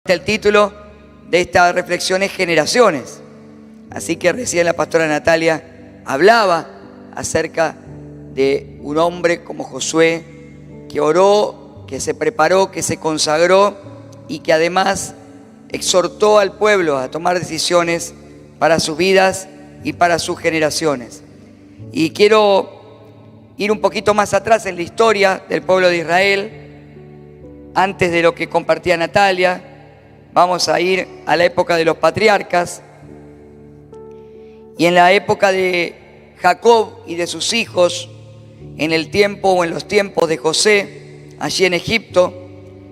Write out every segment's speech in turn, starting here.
El título de esta reflexión es Generaciones. Así que recién la pastora Natalia hablaba acerca de un hombre como Josué que oró, que se preparó, que se consagró y que además exhortó al pueblo a tomar decisiones para sus vidas y para sus generaciones. Y quiero ir un poquito más atrás en la historia del pueblo de Israel, antes de lo que compartía Natalia. Vamos a ir a la época de los patriarcas, y en la época de Jacob y de sus hijos, en el tiempo o en los tiempos de José, allí en Egipto,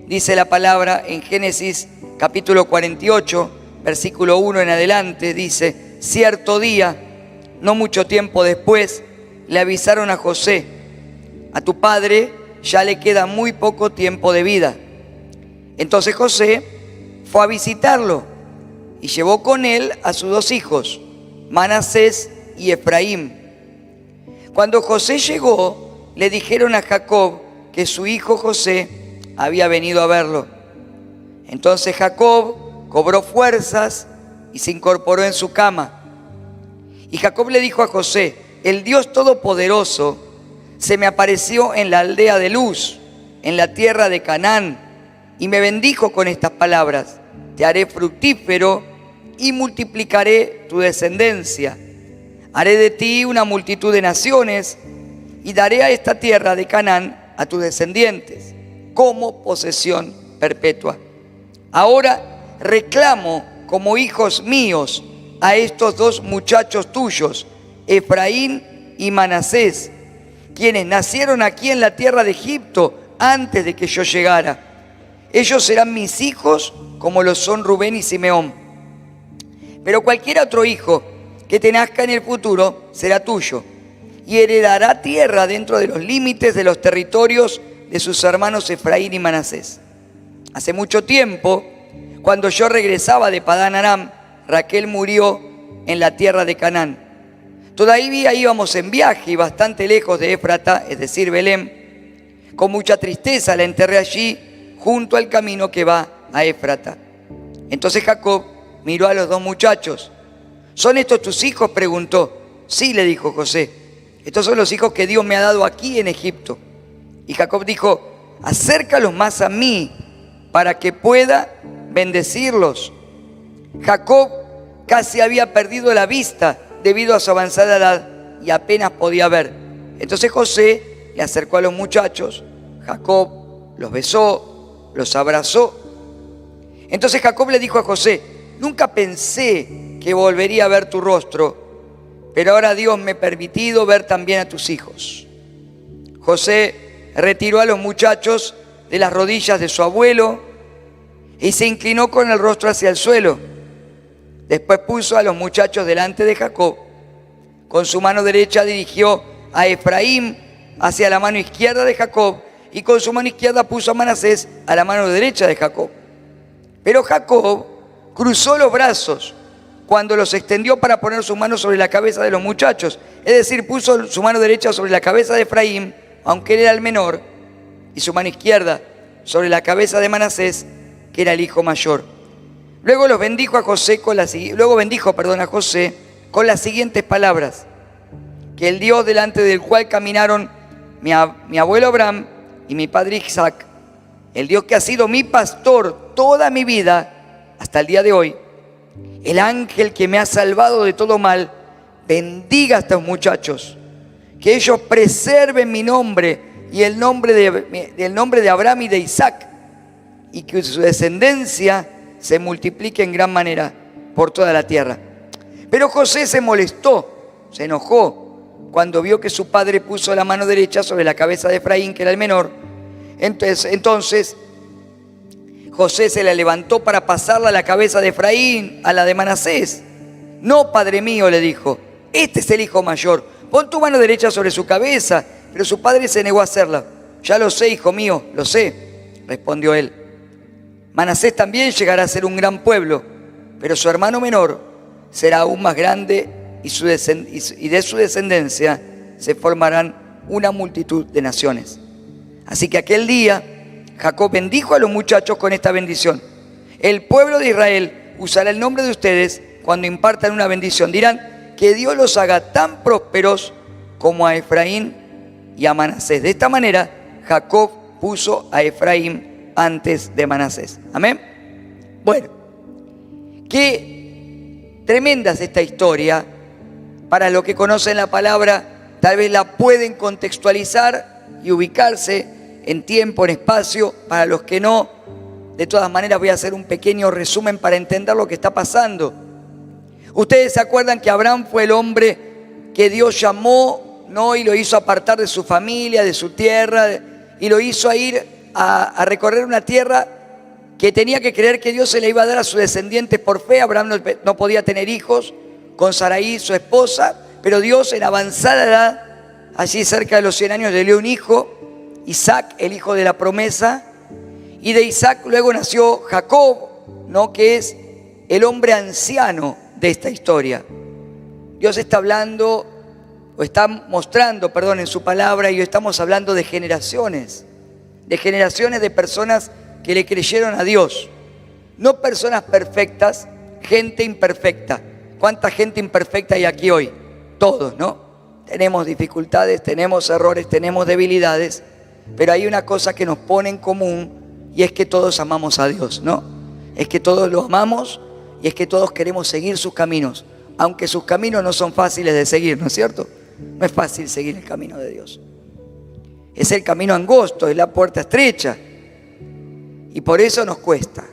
dice la palabra en Génesis capítulo 48, versículo 1 en adelante, dice: cierto día, no mucho tiempo después, le avisaron a José: a tu padre ya le queda muy poco tiempo de vida. Entonces José fue a visitarlo y llevó con él a sus dos hijos, Manasés y Efraín. Cuando José llegó, le dijeron a Jacob que su hijo José había venido a verlo. Entonces Jacob cobró fuerzas y se incorporó en su cama. Y Jacob le dijo a José: el Dios Todopoderoso se me apareció en la aldea de Luz, en la tierra de Canaán, y me bendijo con estas palabras: te haré fructífero y multiplicaré tu descendencia. Haré de ti una multitud de naciones y daré a esta tierra de Canaán a tus descendientes como posesión perpetua. Ahora reclamo como hijos míos a estos dos muchachos tuyos, Efraín y Manasés, quienes nacieron aquí en la tierra de Egipto antes de que yo llegara. Ellos serán mis hijos como lo son Rubén y Simeón. Pero cualquier otro hijo que te nazca en el futuro será tuyo y heredará tierra dentro de los límites de los territorios de sus hermanos Efraín y Manasés. Hace mucho tiempo, cuando yo regresaba de Padán Aram, Raquel murió en la tierra de Canaán. Todavía íbamos en viaje y bastante lejos de Éfrata, es decir, Belén. Con mucha tristeza la enterré allí, junto al camino que va a Éfrata. Entonces Jacob miró a los dos muchachos. ¿Son estos tus hijos?, preguntó. Sí, le dijo José, estos son los hijos que Dios me ha dado aquí en Egipto. Y Jacob dijo: acércalos más a mí para que pueda bendecirlos. Jacob casi había perdido la vista debido a su avanzada edad y apenas podía ver. Entonces José le acercó a los muchachos. Jacob los besó, los abrazó. Entonces Jacob le dijo a José: nunca pensé que volvería a ver tu rostro, pero ahora Dios me ha permitido ver también a tus hijos. José retiró a los muchachos de las rodillas de su abuelo y se inclinó con el rostro hacia el suelo. Después puso a los muchachos delante de Jacob. Con su mano derecha dirigió a Efraín hacia la mano izquierda de Jacob, y con su mano izquierda puso a Manasés a la mano derecha de Jacob. Pero Jacob cruzó los brazos cuando los extendió para poner sus manos sobre la cabeza de los muchachos. Es decir, puso su mano derecha sobre la cabeza de Efraín, aunque él era el menor, y su mano izquierda sobre la cabeza de Manasés, que era el hijo mayor. Luego bendijo a José con las siguientes palabras: que el Dios delante del cual caminaron mi abuelo Abraham y mi padre Isaac, el Dios que ha sido mi pastor toda mi vida hasta el día de hoy, el ángel que me ha salvado de todo mal, bendiga a estos muchachos, que ellos preserven mi nombre y el nombre de Abraham y de Isaac, y que su descendencia se multiplique en gran manera por toda la tierra. Pero José se molestó, se enojó, cuando vio que su padre puso la mano derecha sobre la cabeza de Efraín, que era el menor. Entonces José se la levantó para pasarla a la cabeza de Efraín, a la de Manasés. No, padre mío, le dijo, este es el hijo mayor, pon tu mano derecha sobre su cabeza. Pero su padre se negó a hacerla. Ya lo sé, hijo mío, lo sé, respondió él. Manasés también llegará a ser un gran pueblo, pero su hermano menor será aún más grande, y de su descendencia se formarán una multitud de naciones. Así que aquel día Jacob bendijo a los muchachos con esta bendición: El pueblo de Israel usará el nombre de ustedes cuando impartan una bendición. Dirán que Dios los haga tan prósperos como a Efraín y a Manasés. De esta manera, Jacob puso a Efraín antes de Manasés. Amén. Bueno, qué tremenda es esta historia. Para los que conocen la palabra, tal vez la pueden contextualizar y ubicarse en tiempo, en espacio. Para los que no, de todas maneras voy a hacer un pequeño resumen para entender lo que está pasando. Ustedes se acuerdan que Abraham fue el hombre que Dios llamó, ¿no? Y lo hizo apartar de su familia, de su tierra, y lo hizo ir a recorrer una tierra que tenía que creer que Dios se le iba a dar a sus descendientes por fe. Abraham no podía tener hijos con Sarai, su esposa, pero Dios en avanzada edad, allí cerca de los 100 años, le dio un hijo, Isaac, el hijo de la promesa, y de Isaac luego nació Jacob, ¿no? Que es el hombre anciano de esta historia. Dios está hablando, o está mostrando, perdón, en su palabra, y hoy estamos hablando de generaciones de personas que le creyeron a Dios. No personas perfectas, gente imperfecta. ¿Cuánta gente imperfecta hay aquí hoy? Todos, ¿no? Tenemos dificultades, tenemos errores, tenemos debilidades, pero hay una cosa que nos pone en común, y es que todos amamos a Dios, ¿no? Es que todos lo amamos, y es que todos queremos seguir sus caminos, aunque sus caminos no son fáciles de seguir, ¿no es cierto? No es fácil seguir el camino de Dios. Es el camino angosto, es la puerta estrecha, y por eso nos cuesta.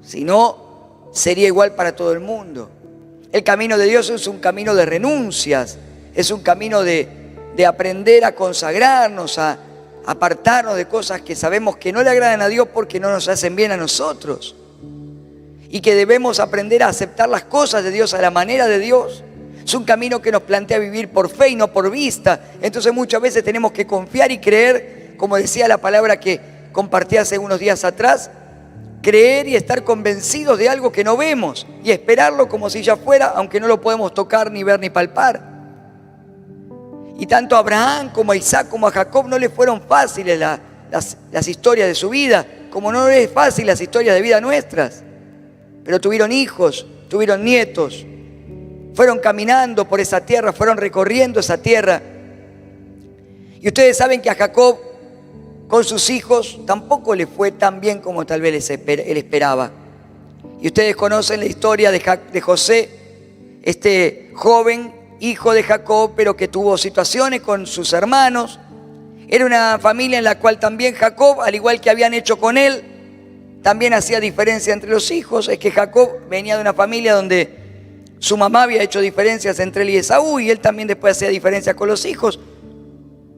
Si no, sería igual para todo el mundo. El camino de Dios es un camino de renuncias, es un camino de aprender a consagrarnos, a apartarnos de cosas que sabemos que no le agradan a Dios porque no nos hacen bien a nosotros. Y que debemos aprender a aceptar las cosas de Dios a la manera de Dios. Es un camino que nos plantea vivir por fe y no por vista. Entonces muchas veces tenemos que confiar y creer, como decía la palabra que compartí hace unos días atrás, creer y estar convencidos de algo que no vemos y esperarlo como si ya fuera, aunque no lo podemos tocar, ni ver, ni palpar. Y tanto a Abraham como a Isaac como a Jacob no les fueron fáciles las historias de su vida, como no les es fácil las historias de vida nuestras. Pero tuvieron hijos, tuvieron nietos, fueron caminando por esa tierra, fueron recorriendo esa tierra. Y ustedes saben que a Jacob, con sus hijos, tampoco le fue tan bien como tal vez él esperaba. Y ustedes conocen la historia de José, este joven hijo de Jacob, pero que tuvo situaciones con sus hermanos. Era una familia en la cual también Jacob, al igual que habían hecho con él, también hacía diferencia entre los hijos. Es que Jacob venía de una familia donde su mamá había hecho diferencias entre él y Esaú, y él también después hacía diferencias con los hijos.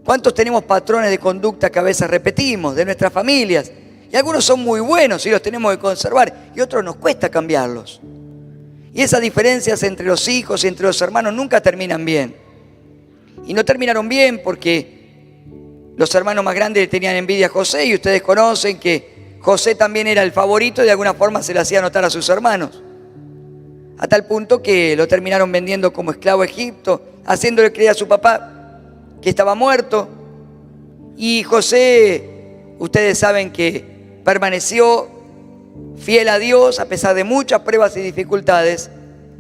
¿Cuántos tenemos patrones de conducta que a veces repetimos de nuestras familias? Y algunos son muy buenos y los tenemos que conservar, y otros nos cuesta cambiarlos. Y esas diferencias entre los hijos y entre los hermanos nunca terminan bien. Y no terminaron bien porque los hermanos más grandes le tenían envidia a José, y ustedes conocen que José también era el favorito y de alguna forma se le hacía notar a sus hermanos. A tal punto que lo terminaron vendiendo como esclavo a Egipto, haciéndole creer a su papá que estaba muerto. Y José, ustedes saben que permaneció fiel a Dios a pesar de muchas pruebas y dificultades,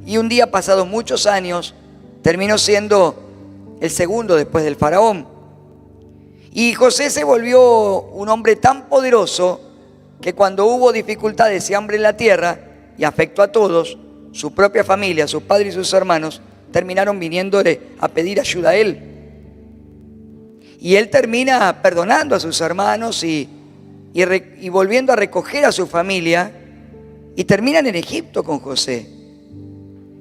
y un día, pasados muchos años, terminó siendo el segundo después del faraón. Y José se volvió un hombre tan poderoso que cuando hubo dificultades y hambre en la tierra, y afectó a todos, su propia familia, sus padres y sus hermanos, terminaron viniéndole a pedir ayuda a él. Y él termina perdonando a sus hermanos y volviendo a recoger a su familia, y terminan en Egipto con José.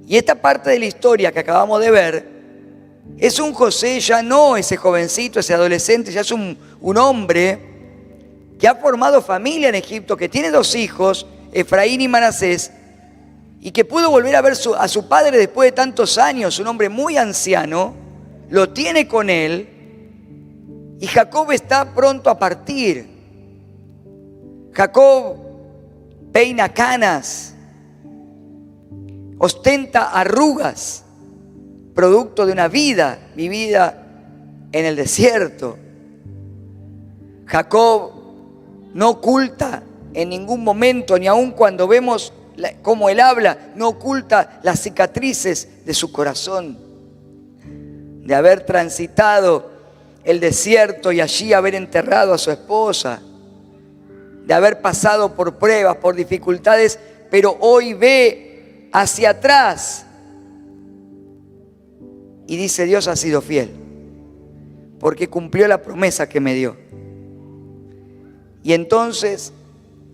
Y esta parte de la historia que acabamos de ver es un José, ya no ese jovencito, ese adolescente, ya es un hombre que ha formado familia en Egipto, que tiene 2 hijos, Efraín y Manasés, y que pudo volver a ver a su padre después de tantos años, un hombre muy anciano, lo tiene con él, y Jacob está pronto a partir. Jacob peina canas, ostenta arrugas, producto de una vida vivida en el desierto. Jacob no oculta en ningún momento, ni aun cuando vemos cómo Él habla, no oculta las cicatrices de su corazón, de haber transitado el desierto y allí haber enterrado a su esposa, de haber pasado por pruebas, por dificultades, pero hoy ve hacia atrás y dice: Dios ha sido fiel, porque cumplió la promesa que me dio. Y entonces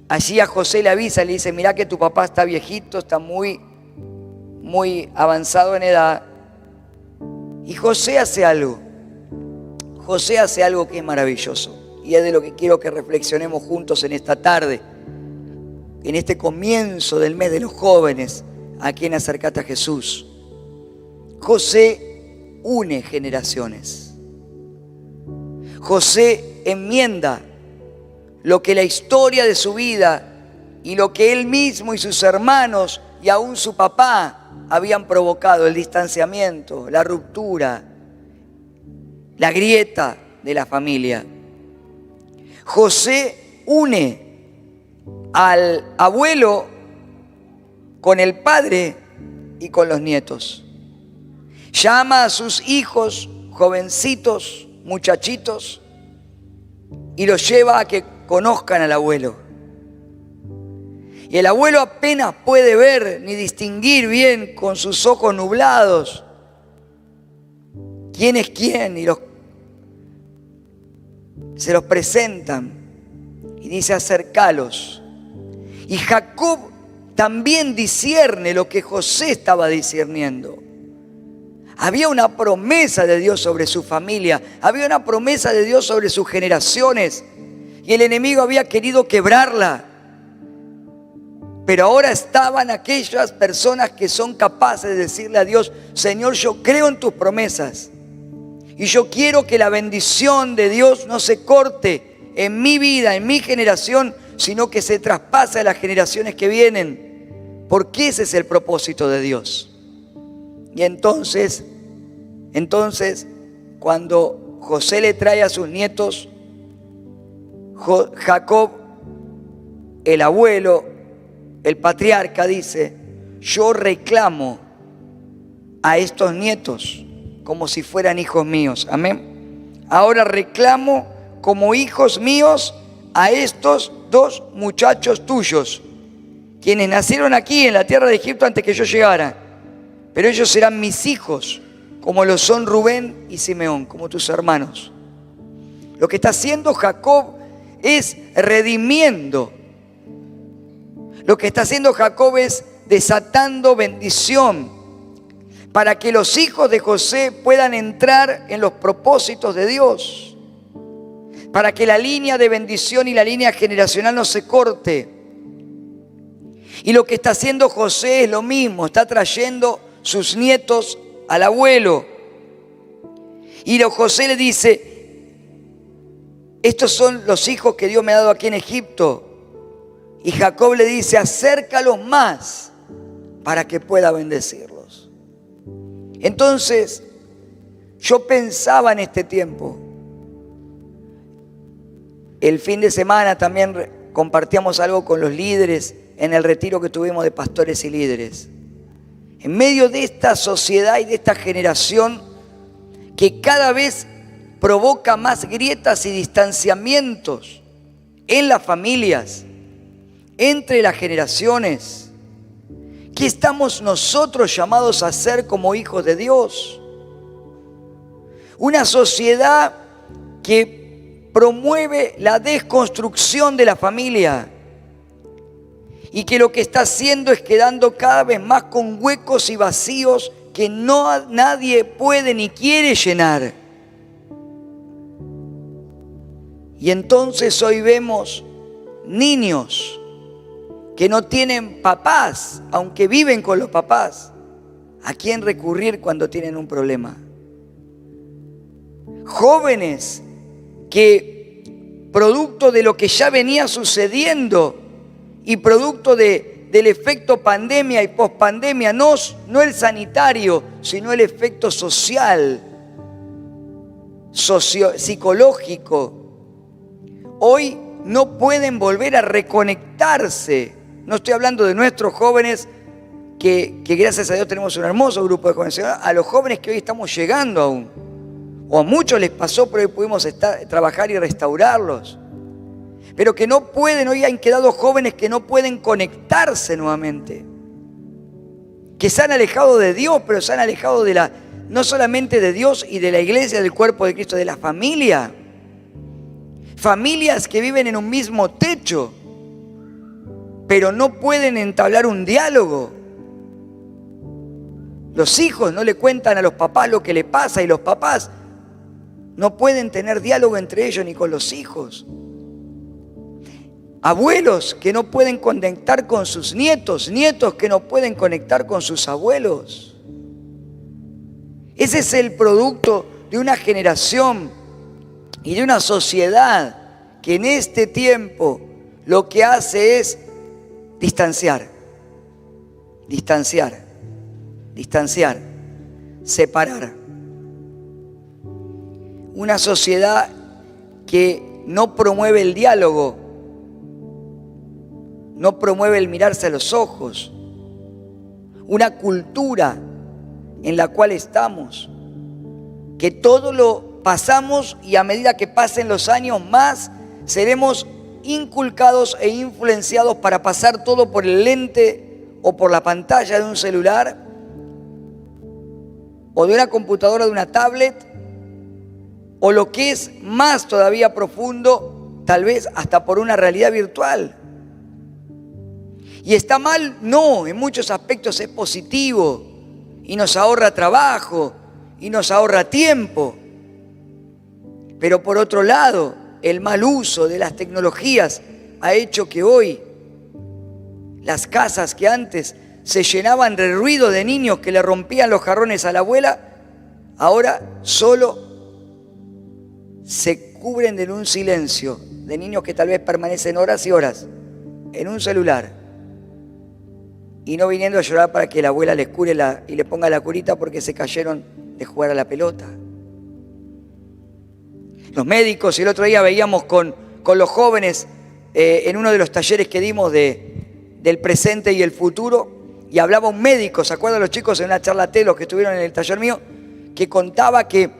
allí a José le avisa, le dice: mirá que tu papá está viejito, está muy avanzado en edad. Y José hace algo que es maravilloso, y es de lo que quiero que reflexionemos juntos en esta tarde, en este comienzo del mes de los jóvenes, aquí en Acercate a Jesús. José une generaciones. José enmienda lo que la historia de su vida y lo que él mismo y sus hermanos y aún su papá habían provocado: el distanciamiento, la ruptura, la grieta de la familia. José une al abuelo con el padre y con los nietos. Llama a sus hijos, jovencitos, muchachitos, y los lleva a que conozcan al abuelo. Y el abuelo apenas puede ver ni distinguir bien, con sus ojos nublados, quién es quién, y se los presentan y dice: acércalos. Y Jacob también discierne lo que José estaba discerniendo. Había una promesa de Dios sobre su familia, había una promesa de Dios sobre sus generaciones, y el enemigo había querido quebrarla. Pero ahora estaban aquellas personas que son capaces de decirle a Dios: Señor, yo creo en tus promesas, y yo quiero que la bendición de Dios no se corte en mi vida, en mi generación, sino que se traspase a las generaciones que vienen, porque ese es el propósito de Dios. Y entonces, cuando José le trae a sus nietos, Jacob, el abuelo, el patriarca, dice: yo reclamo a estos nietos como si fueran hijos míos. Amén. Ahora reclamo como hijos míos a estos dos muchachos tuyos, quienes nacieron aquí en la tierra de Egipto antes que yo llegara. Pero ellos serán mis hijos, como lo son Rubén y Simeón, como tus hermanos. Lo que está haciendo Jacob es redimiendo. Lo que está haciendo Jacob es desatando bendición para que los hijos de José puedan entrar en los propósitos de Dios, para que la línea de bendición y la línea generacional no se corte. Y lo que está haciendo José es lo mismo, está trayendo sus nietos al abuelo. Y José le dice: estos son los hijos que Dios me ha dado aquí en Egipto. Y Jacob le dice: acércalos más para que pueda bendecirlos. Entonces yo pensaba en este tiempo. El fin de semana también compartíamos algo con los líderes en el retiro que tuvimos de pastores y líderes. En medio de esta sociedad y de esta generación que cada vez provoca más grietas y distanciamientos en las familias, entre las generaciones, ¿qué estamos nosotros llamados a hacer como hijos de Dios? Una sociedad que promueve la desconstrucción de la familia, y que lo que está haciendo es quedando cada vez más con huecos y vacíos que nadie puede ni quiere llenar. Y entonces hoy vemos niños que no tienen papás, aunque viven con los papás, ¿a quién recurrir cuando tienen un problema? Jóvenes que, producto de lo que ya venía sucediendo y producto del efecto pandemia y pospandemia, no el sanitario, sino el efecto social, psicológico, hoy no pueden volver a reconectarse. No estoy hablando de nuestros jóvenes, que gracias a Dios tenemos un hermoso grupo de jóvenes, a los jóvenes que hoy estamos llegando aún. O a muchos les pasó, pero hoy pudimos trabajar y restaurarlos. Pero que no pueden, hoy han quedado jóvenes que no pueden conectarse nuevamente. Que se han alejado de Dios, pero se han alejado no solamente de Dios y de la iglesia, del cuerpo de Cristo, de la familia. Familias que viven en un mismo techo, pero no pueden entablar un diálogo. Los hijos no le cuentan a los papás lo que le pasa y los papás no pueden tener diálogo entre ellos ni con los hijos. Abuelos que no pueden conectar con sus nietos, nietos que no pueden conectar con sus abuelos. Ese es el producto de una generación y de una sociedad que en este tiempo lo que hace es distanciar, separar. Una sociedad que no promueve el diálogo, no promueve el mirarse a los ojos. Una cultura en la cual estamos, que todo lo pasamos y a medida que pasen los años más, seremos inculcados e influenciados para pasar todo por el lente o por la pantalla de un celular o de una computadora, de una tablet, o lo que es más todavía profundo, tal vez hasta por una realidad virtual. ¿Y está mal? No, en muchos aspectos es positivo y nos ahorra trabajo y nos ahorra tiempo. Pero por otro lado, el mal uso de las tecnologías ha hecho que hoy las casas que antes se llenaban de ruido de niños que le rompían los jarrones a la abuela, ahora solo se cubren en un silencio de niños que tal vez permanecen horas y horas en un celular y no viniendo a llorar para que la abuela les cure y le ponga la curita porque se cayeron de jugar a la pelota. Los médicos, y el otro día veíamos con los jóvenes en uno de los talleres que dimos del presente y el futuro, y hablaba un médico, ¿se acuerdan los chicos en una charla TED, los que estuvieron en el taller mío? Que contaba que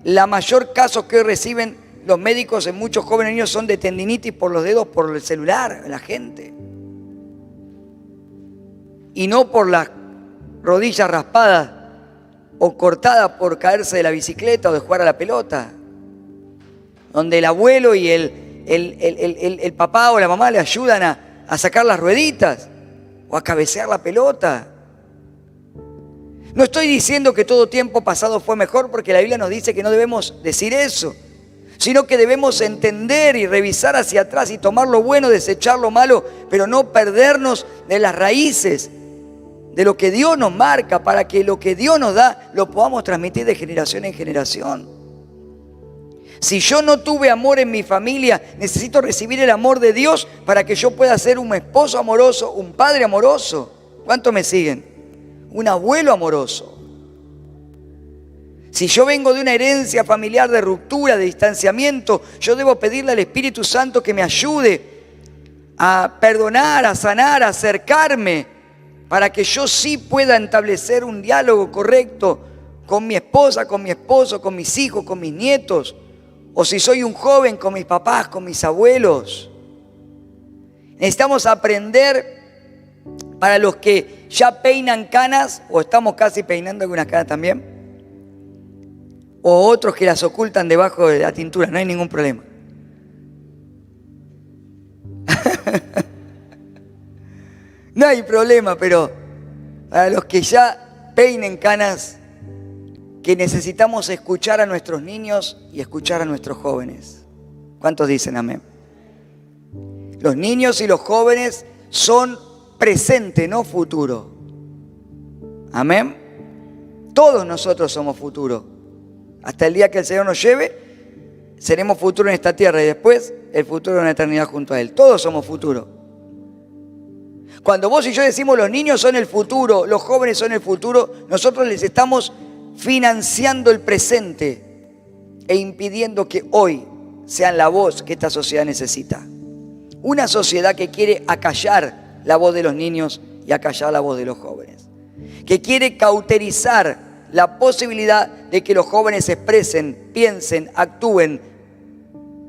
la mayor casos que hoy reciben los médicos en muchos jóvenes niños son de tendinitis por los dedos, por el celular, la gente. Y no por las rodillas raspadas o cortadas por caerse de la bicicleta o de jugar a la pelota. Donde el abuelo y el papá o la mamá le ayudan a sacar las rueditas o a cabecear la pelota. No estoy diciendo que todo tiempo pasado fue mejor, porque la Biblia nos dice que no debemos decir eso, sino que debemos entender y revisar hacia atrás y tomar lo bueno, desechar lo malo, pero no perdernos de las raíces, de lo que Dios nos marca, para que lo que Dios nos da lo podamos transmitir de generación en generación. Si yo no tuve amor en mi familia, necesito recibir el amor de Dios para que yo pueda ser un esposo amoroso, un padre amoroso. ¿Cuántos me siguen? Un abuelo amoroso. Si yo vengo de una herencia familiar de ruptura, de distanciamiento, yo debo pedirle al Espíritu Santo que me ayude a perdonar, a sanar, a acercarme, para que yo sí pueda establecer un diálogo correcto con mi esposa, con mi esposo, con mis hijos, con mis nietos. O si soy un joven, con mis papás, con mis abuelos. Necesitamos aprender, para los que ya peinan canas, o estamos casi peinando algunas canas también, o otros que las ocultan debajo de la tintura, no hay ningún problema. No hay problema, pero para los que ya peinen canas, que necesitamos escuchar a nuestros niños y escuchar a nuestros jóvenes. ¿Cuántos dicen amén? Los niños y los jóvenes son presente, no futuro. Amén. Todos nosotros somos futuro. Hasta el día que el Señor nos lleve, seremos futuro en esta tierra y después el futuro en la eternidad junto a Él. Todos somos futuro. Cuando vos y yo decimos los niños son el futuro, los jóvenes son el futuro, nosotros les estamos financiando el presente e impidiendo que hoy sean la voz que esta sociedad necesita. Una sociedad que quiere acallar la voz de los niños y acallar la voz de los jóvenes. Que quiere cauterizar la posibilidad de que los jóvenes se expresen, piensen, actúen,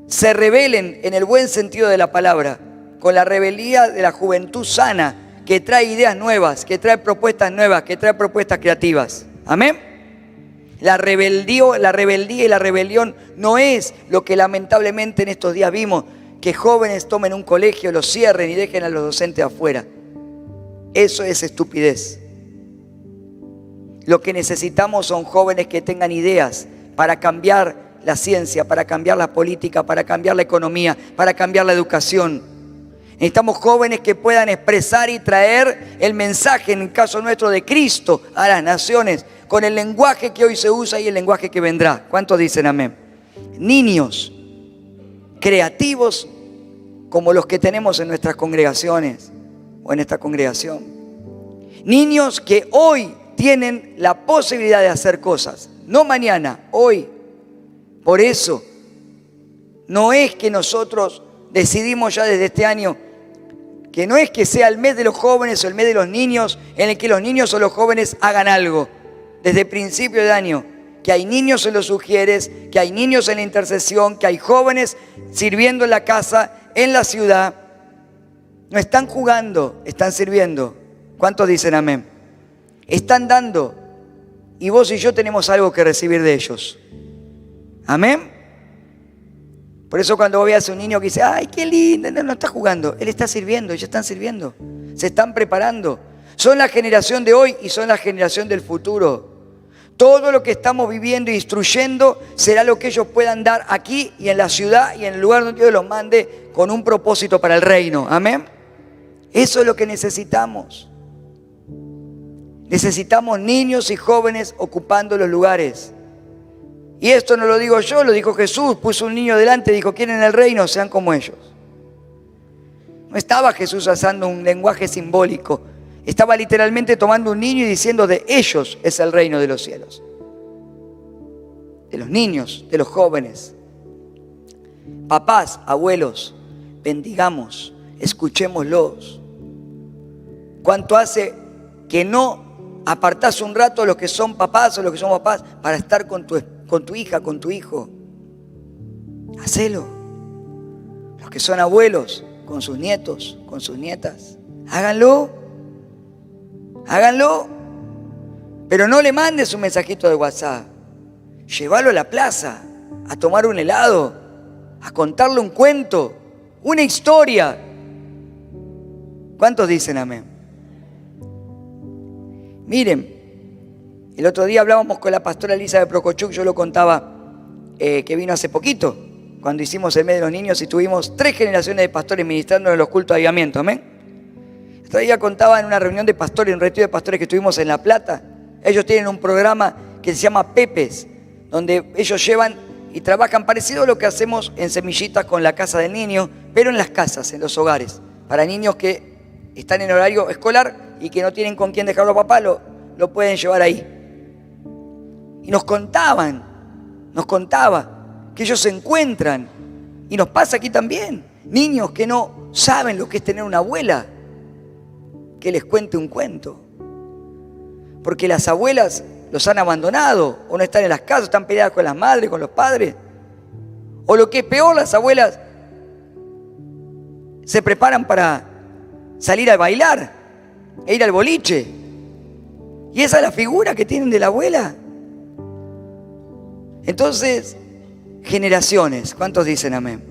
se rebelen en el buen sentido de la palabra, con la rebeldía de la juventud sana, que trae ideas nuevas, que trae propuestas nuevas, que trae propuestas creativas. Amén. La rebeldía y la rebelión no es lo que lamentablemente en estos días vimos, que jóvenes tomen un colegio, lo cierren y dejen a los docentes afuera. Eso es estupidez. Lo que necesitamos son jóvenes que tengan ideas para cambiar la ciencia, para cambiar la política, para cambiar la economía, para cambiar la educación. Necesitamos jóvenes que puedan expresar y traer el mensaje, en el caso nuestro, de Cristo a las naciones, con el lenguaje que hoy se usa y el lenguaje que vendrá. ¿Cuántos dicen amén? Niños creativos como los que tenemos en nuestras congregaciones o en esta congregación. Niños que hoy tienen la posibilidad de hacer cosas, no mañana, hoy. Por eso, no es que nosotros decidimos ya desde este año que no es que sea el mes de los jóvenes o el mes de los niños en el que los niños o los jóvenes hagan algo. Desde principio de año, que hay niños en los sugieres, que hay niños en la intercesión, que hay jóvenes sirviendo en la casa, en la ciudad. No están jugando, están sirviendo. ¿Cuántos dicen amén? Están dando. Y vos y yo tenemos algo que recibir de ellos. Amén. Por eso cuando vos veas a un niño que dice, ay, qué lindo, no está jugando. Él está sirviendo, ellos están sirviendo. Se están preparando. Son la generación de hoy y son la generación del futuro. Todo lo que estamos viviendo e instruyendo será lo que ellos puedan dar aquí y en la ciudad y en el lugar donde Dios los mande con un propósito para el reino. Amén. Eso es lo que necesitamos. Necesitamos niños y jóvenes ocupando los lugares. Y esto no lo digo yo, lo dijo Jesús. Puso un niño delante y dijo, ¿quieren el reino? Sean como ellos. No estaba Jesús usando un lenguaje simbólico. Estaba literalmente tomando un niño y diciendo, de ellos es el reino de los cielos. De los niños, de los jóvenes. Papás, abuelos, bendigamos, escuchémoslos. ¿Cuánto hace que no apartás un rato los que son papás o los que son papás para estar con tu hija, con tu hijo? Hacelo. Los que son abuelos, con sus nietos, con sus nietas. Háganlo. Háganlo. Pero no le mandes un mensajito de WhatsApp. Llévalo a la plaza, a tomar un helado, a contarle un cuento, una historia. ¿Cuántos dicen amén? Miren, el otro día hablábamos con la pastora Elisa de Procochuc, yo lo contaba, que vino hace poquito, cuando hicimos el mes de los niños y tuvimos 3 generaciones de pastores ministrando en los cultos de avivamiento, amén. Otro día contaba en una reunión de pastores, un retiro de pastores que tuvimos en La Plata. Ellos tienen un programa que se llama Pepes, donde ellos llevan y trabajan parecido a lo que hacemos en Semillitas con la Casa del Niño, pero en las casas, en los hogares, para niños que están en horario escolar y que no tienen con quién dejarlo a papá, lo pueden llevar ahí. Y nos contaba que ellos se encuentran, y nos pasa aquí también, niños que no saben lo que es tener una abuela que les cuente un cuento. Porque las abuelas los han abandonado, o no están en las casas, están peleadas con las madres, con los padres. O lo que es peor, las abuelas se preparan para salir a bailar e ir al boliche. Y esa es la figura que tienen de la abuela. Entonces, generaciones, ¿cuántos dicen amén?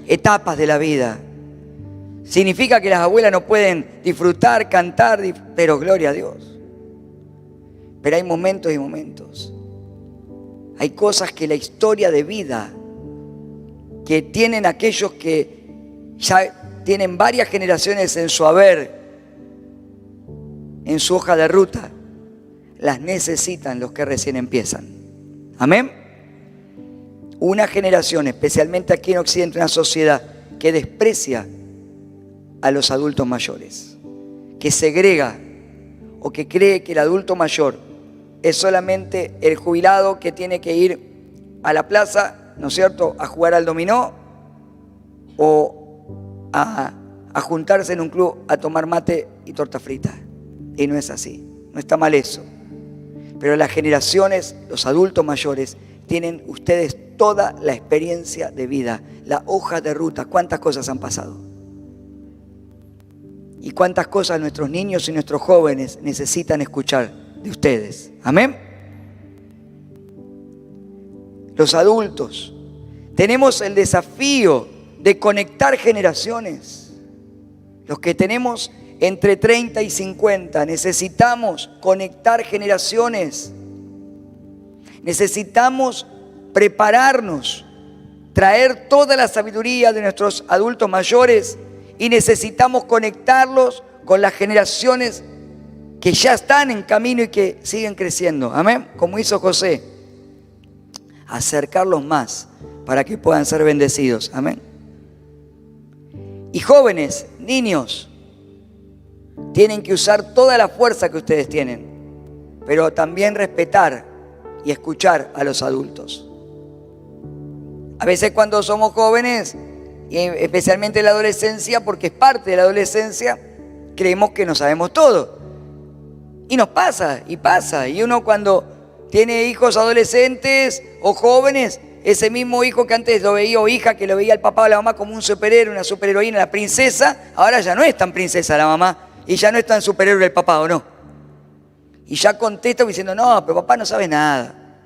Etapas de la vida. Significa que las abuelas no pueden disfrutar, cantar, pero gloria a Dios. Pero hay momentos y momentos. Hay cosas que la historia de vida que tienen aquellos que ya tienen varias generaciones en su haber, en su hoja de ruta, las necesitan los que recién empiezan. Amén. Una generación, especialmente aquí en Occidente, una sociedad que desprecia a los adultos mayores, que segrega o que cree que el adulto mayor es solamente el jubilado que tiene que ir a la plaza, ¿no es cierto?, a jugar al dominó o a juntarse en un club a tomar mate y torta frita. Y no es así, no está mal eso. Pero las generaciones, los adultos mayores, tienen ustedes toda la experiencia de vida, la hoja de ruta. ¿Cuántas cosas han pasado? Y cuántas cosas nuestros niños y nuestros jóvenes necesitan escuchar de ustedes. Amén. Los adultos tenemos el desafío de conectar generaciones. Los que tenemos entre 30 y 50 necesitamos conectar generaciones. Necesitamos prepararnos, traer toda la sabiduría de nuestros adultos mayores y necesitamos conectarlos con las generaciones que ya están en camino y que siguen creciendo. Amén. Como hizo José, acercarlos más para que puedan ser bendecidos. Amén. Y jóvenes, niños, tienen que usar toda la fuerza que ustedes tienen, pero también respetar y escuchar a los adultos. A veces cuando somos jóvenes, y especialmente en la adolescencia, porque es parte de la adolescencia, creemos que no sabemos todo. Y nos pasa, y pasa. Y uno cuando tiene hijos adolescentes o jóvenes, ese mismo hijo que antes lo veía, o hija que lo veía el papá o la mamá como un superhéroe, una superheroína, la princesa, ahora ya no es tan princesa la mamá, y ya no es tan superhéroe el papá, ¿o no? Y ya contesta diciendo, no, pero papá no sabe nada.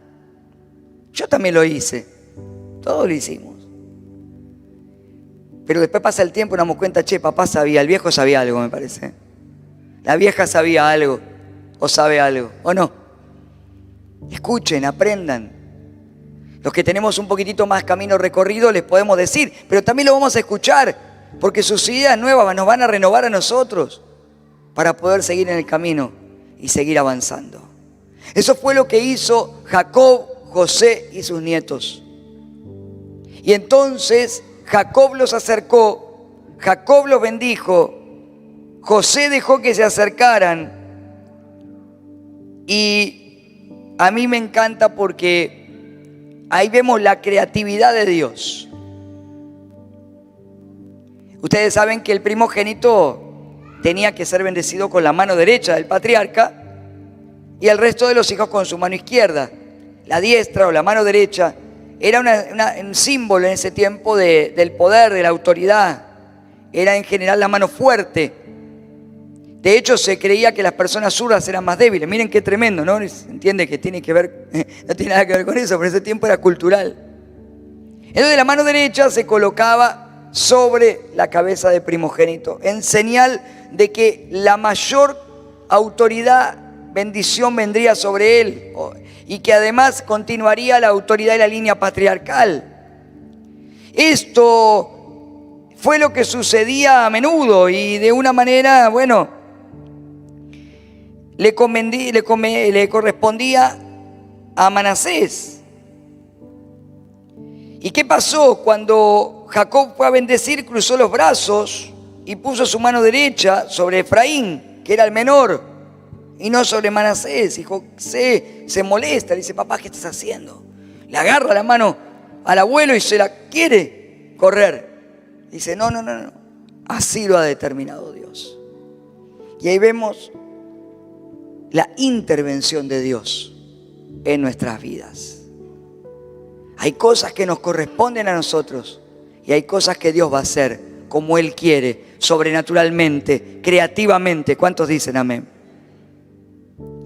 Yo también lo hice, todos lo hicimos. Pero después pasa el tiempo y nos damos cuenta, che, papá sabía, el viejo sabía algo, me parece. La vieja sabía algo, o sabe algo, ¿o no? Escuchen, aprendan. Los que tenemos un poquitito más camino recorrido les podemos decir, pero también lo vamos a escuchar, porque sus ideas nuevas nos van a renovar a nosotros para poder seguir en el camino y seguir avanzando. Eso fue lo que hizo Jacob, José y sus nietos. Y entonces Jacob los acercó, Jacob los bendijo, José dejó que se acercaran. Y a mí me encanta porque ahí vemos la creatividad de Dios. Ustedes saben que el primogénito tenía que ser bendecido con la mano derecha del patriarca y el resto de los hijos con su mano izquierda. La diestra o la mano derecha era un símbolo en ese tiempo del poder, de la autoridad. Era en general la mano fuerte. De hecho, se creía que las personas zurdas eran más débiles. Miren qué tremendo, ¿no? Se entiende que tiene que ver, no tiene nada que ver con eso, pero en ese tiempo era cultural. Entonces la mano derecha se colocaba sobre la cabeza del primogénito, en señal de que la mayor autoridad, bendición vendría sobre él, y que además continuaría la autoridad y la línea patriarcal. Esto fue lo que sucedía a menudo y de una manera, bueno, le correspondía a Manasés. ¿Y qué pasó? Cuando Jacob fue a bendecir, cruzó los brazos y puso su mano derecha sobre Efraín, que era el menor, y no sobre Manasés. Y José se molesta, le dice, papá, ¿qué estás haciendo? Le agarra la mano al abuelo y se la quiere correr. Dice, no, así lo ha determinado Dios. Y ahí vemos la intervención de Dios en nuestras vidas. Hay cosas que nos corresponden a nosotros y hay cosas que Dios va a hacer como Él quiere, sobrenaturalmente, creativamente. ¿Cuántos dicen amén?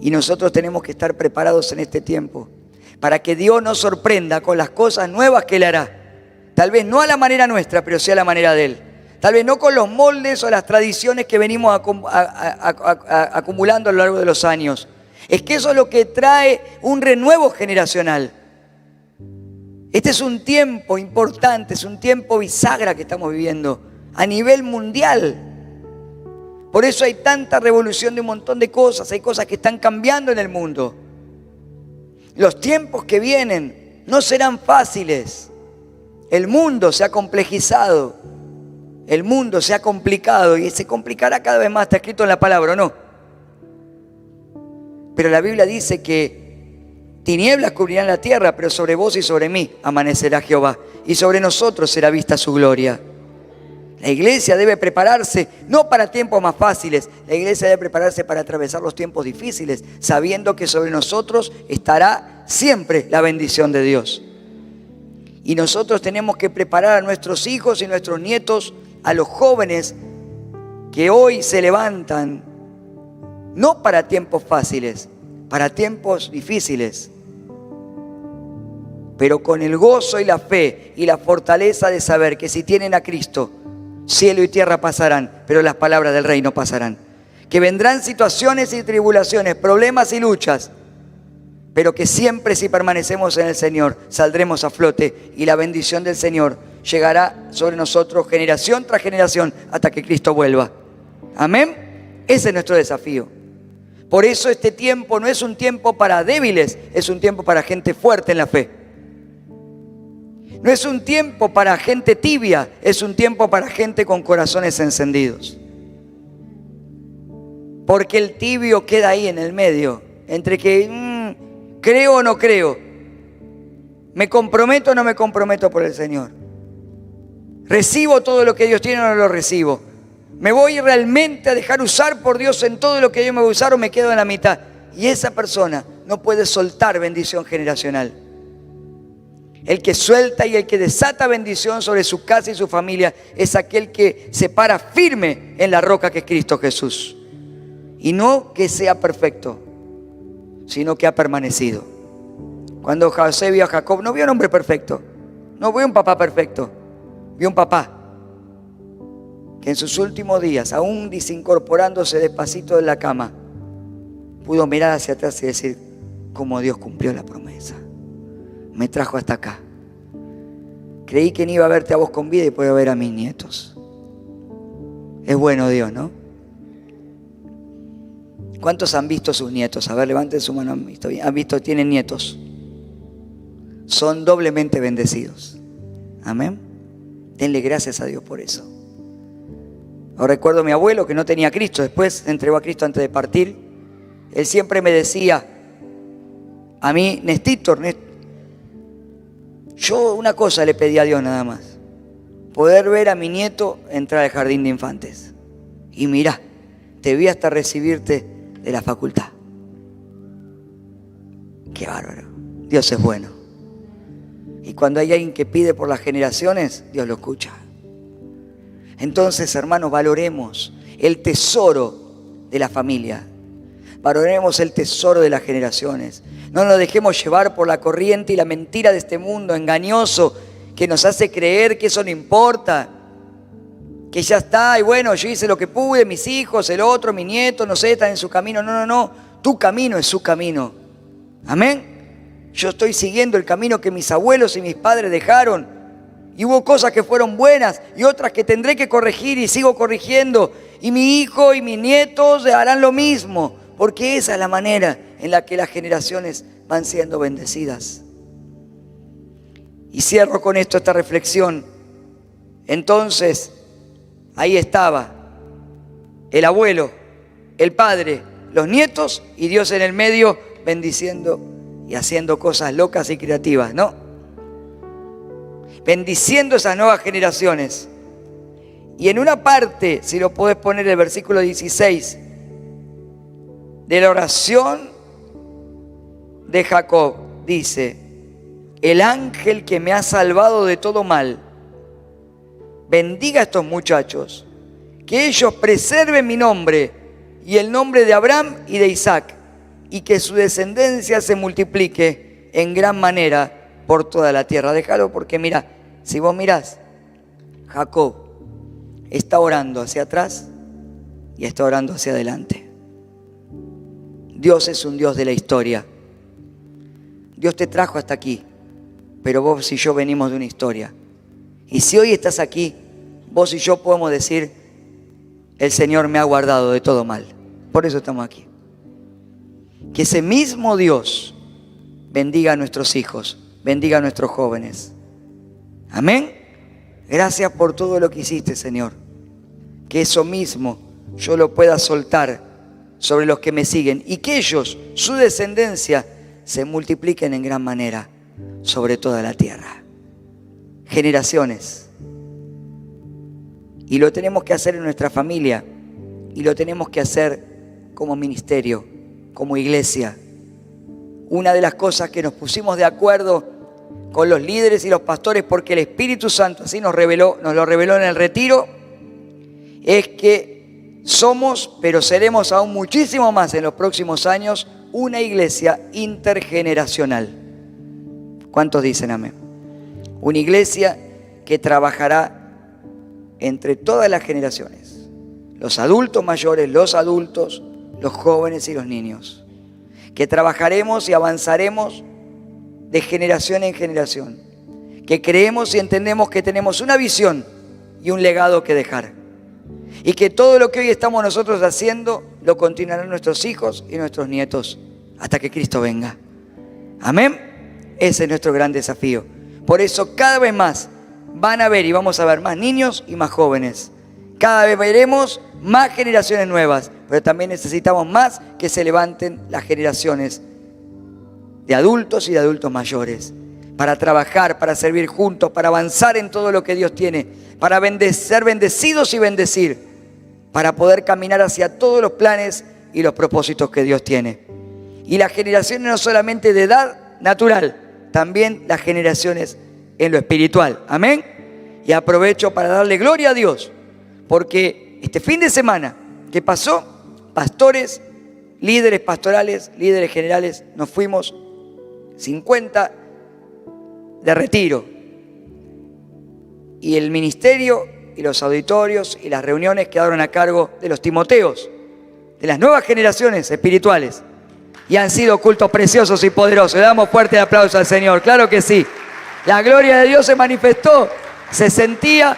Y nosotros tenemos que estar preparados en este tiempo para que Dios nos sorprenda con las cosas nuevas que Él hará. Tal vez no a la manera nuestra, pero sí a la manera de Él. Tal vez no con los moldes o las tradiciones que venimos acumulando a lo largo de los años. Es que eso es lo que trae un renuevo generacional. Este es un tiempo importante, es un tiempo bisagra que estamos viviendo a nivel mundial. Por eso hay tanta revolución de un montón de cosas, hay cosas que están cambiando en el mundo. Los tiempos que vienen no serán fáciles. El mundo se ha complejizado. El mundo se ha complicado y se complicará cada vez más, está escrito en la palabra, ¿o no? Pero la Biblia dice que tinieblas cubrirán la tierra, pero sobre vos y sobre mí amanecerá Jehová, y sobre nosotros será vista su gloria. La iglesia debe prepararse no para tiempos más fáciles, la iglesia debe prepararse para atravesar los tiempos difíciles, sabiendo que sobre nosotros estará siempre la bendición de Dios. Y nosotros tenemos que preparar a nuestros hijos y nuestros nietos, a los jóvenes que hoy se levantan, no para tiempos fáciles, para tiempos difíciles, pero con el gozo y la fe y la fortaleza de saber que si tienen a Cristo, cielo y tierra pasarán, pero las palabras del Rey no pasarán. Que vendrán situaciones y tribulaciones, problemas y luchas, pero que siempre, si permanecemos en el Señor, saldremos a flote y la bendición del Señor llegará sobre nosotros generación tras generación hasta que Cristo vuelva. Amén. Ese es nuestro desafío. Por eso este tiempo no es un tiempo para débiles, es un tiempo para gente fuerte en la fe. No es un tiempo para gente tibia, es un tiempo para gente con corazones encendidos. Porque el tibio queda ahí en el medio, entre que creo o no creo, me comprometo o no me comprometo por el Señor, recibo todo lo que Dios tiene o no lo recibo, me voy realmente a dejar usar por Dios en todo lo que Dios me va a usar o me quedo en la mitad. Y esa persona no puede soltar bendición generacional. El que suelta y el que desata bendición sobre su casa y su familia es aquel que se para firme en la roca que es Cristo Jesús. Y no que sea perfecto, sino que ha permanecido. Cuando José vio a Jacob, no vio un hombre perfecto, no vio un papá perfecto, vio un papá que en sus últimos días, aún desincorporándose despacito de la cama, pudo mirar hacia atrás y decir, cómo Dios cumplió la promesa. Me trajo hasta acá. Creí que no iba a verte a vos con vida y puedo ver a mis nietos. Es bueno Dios, ¿no? ¿Cuántos han visto sus nietos? A ver, levanten su mano. ¿Han visto? Tienen nietos. Son doblemente bendecidos. Amén. Denle gracias a Dios por eso. Ahora recuerdo a mi abuelo que no tenía a Cristo. Después se entregó a Cristo antes de partir. Él siempre me decía a mí, Nestítor, yo una cosa le pedí a Dios nada más: poder ver a mi nieto entrar al jardín de infantes. Y mirá, te vi hasta recibirte de la facultad. Qué bárbaro. Dios es bueno. Y cuando hay alguien que pide por las generaciones, Dios lo escucha. Entonces, hermanos, valoremos el tesoro de la familia. Valoremos el tesoro de las generaciones. No nos dejemos llevar por la corriente y la mentira de este mundo engañoso que nos hace creer que eso no importa, que ya está, y bueno, yo hice lo que pude, mis hijos, el otro, mi nieto, no sé, están en su camino. No, tu camino es su camino. Amén. Yo estoy siguiendo el camino que mis abuelos y mis padres dejaron. Y hubo cosas que fueron buenas y otras que tendré que corregir y sigo corrigiendo. Y mi hijo y mis nietos harán lo mismo, porque esa es la manera en la que las generaciones van siendo bendecidas. Y cierro con esto esta reflexión. Entonces, ahí estaba el abuelo, el padre, los nietos y Dios en el medio bendiciendo y haciendo cosas locas y creativas, ¿no? Bendiciendo esas nuevas generaciones. Y en una parte, si lo podés poner, el versículo 16 de la oración de Jacob, dice: el ángel que me ha salvado de todo mal, bendiga a estos muchachos, que ellos preserven mi nombre y el nombre de Abraham y de Isaac, y que su descendencia se multiplique en gran manera por toda la tierra. Déjalo, porque mira, si vos mirás, Jacob está orando hacia atrás y está orando hacia adelante. Dios es un Dios de la historia. Dios te trajo hasta aquí, pero vos y yo venimos de una historia. Y si hoy estás aquí, vos y yo podemos decir: el Señor me ha guardado de todo mal. Por eso estamos aquí. Que ese mismo Dios bendiga a nuestros hijos, bendiga a nuestros jóvenes. Amén. Gracias por todo lo que hiciste, Señor. Que eso mismo yo lo pueda soltar sobre los que me siguen y que ellos, su descendencia, se multipliquen en gran manera sobre toda la tierra. Generaciones Y lo tenemos que hacer en nuestra familia. Y lo tenemos que hacer como ministerio, como iglesia. Una de las cosas que nos pusimos de acuerdo con los líderes y los pastores, porque el Espíritu Santo así nos lo reveló en el retiro, es que somos, pero seremos aún muchísimo más en los próximos años, una iglesia intergeneracional. ¿Cuántos dicen amén? Una iglesia que trabajará entre todas las generaciones. Los adultos mayores, los adultos, los jóvenes y los niños. Que trabajaremos y avanzaremos de generación en generación. Que creemos y entendemos que tenemos una visión y un legado que dejar. Y que todo lo que hoy estamos nosotros haciendo lo continuarán nuestros hijos y nuestros nietos hasta que Cristo venga. Amén. Ese es nuestro gran desafío. Por eso cada vez más van a ver y vamos a ver más niños y más jóvenes. Cada vez veremos más generaciones nuevas, pero también necesitamos más que se levanten las generaciones de adultos y de adultos mayores para trabajar, para servir juntos, para avanzar en todo lo que Dios tiene, para ser bendecidos y bendecir, para poder caminar hacia todos los planes y los propósitos que Dios tiene. Y las generaciones no solamente de edad natural, también las generaciones en lo espiritual. Amén. Y aprovecho para darle gloria a Dios, porque este fin de semana que pasó, pastores, líderes pastorales, líderes generales, nos fuimos 50 de retiro. Y el ministerio y los auditorios y las reuniones quedaron a cargo de los Timoteos, de las nuevas generaciones espirituales. Y han sido cultos preciosos y poderosos. Le damos fuerte aplauso al Señor, claro que sí. La gloria de Dios se manifestó, se sentía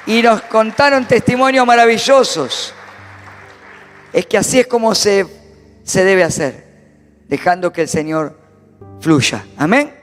y nos contaron testimonios maravillosos. Es que así es como se debe hacer, dejando que el Señor fluya. Amén.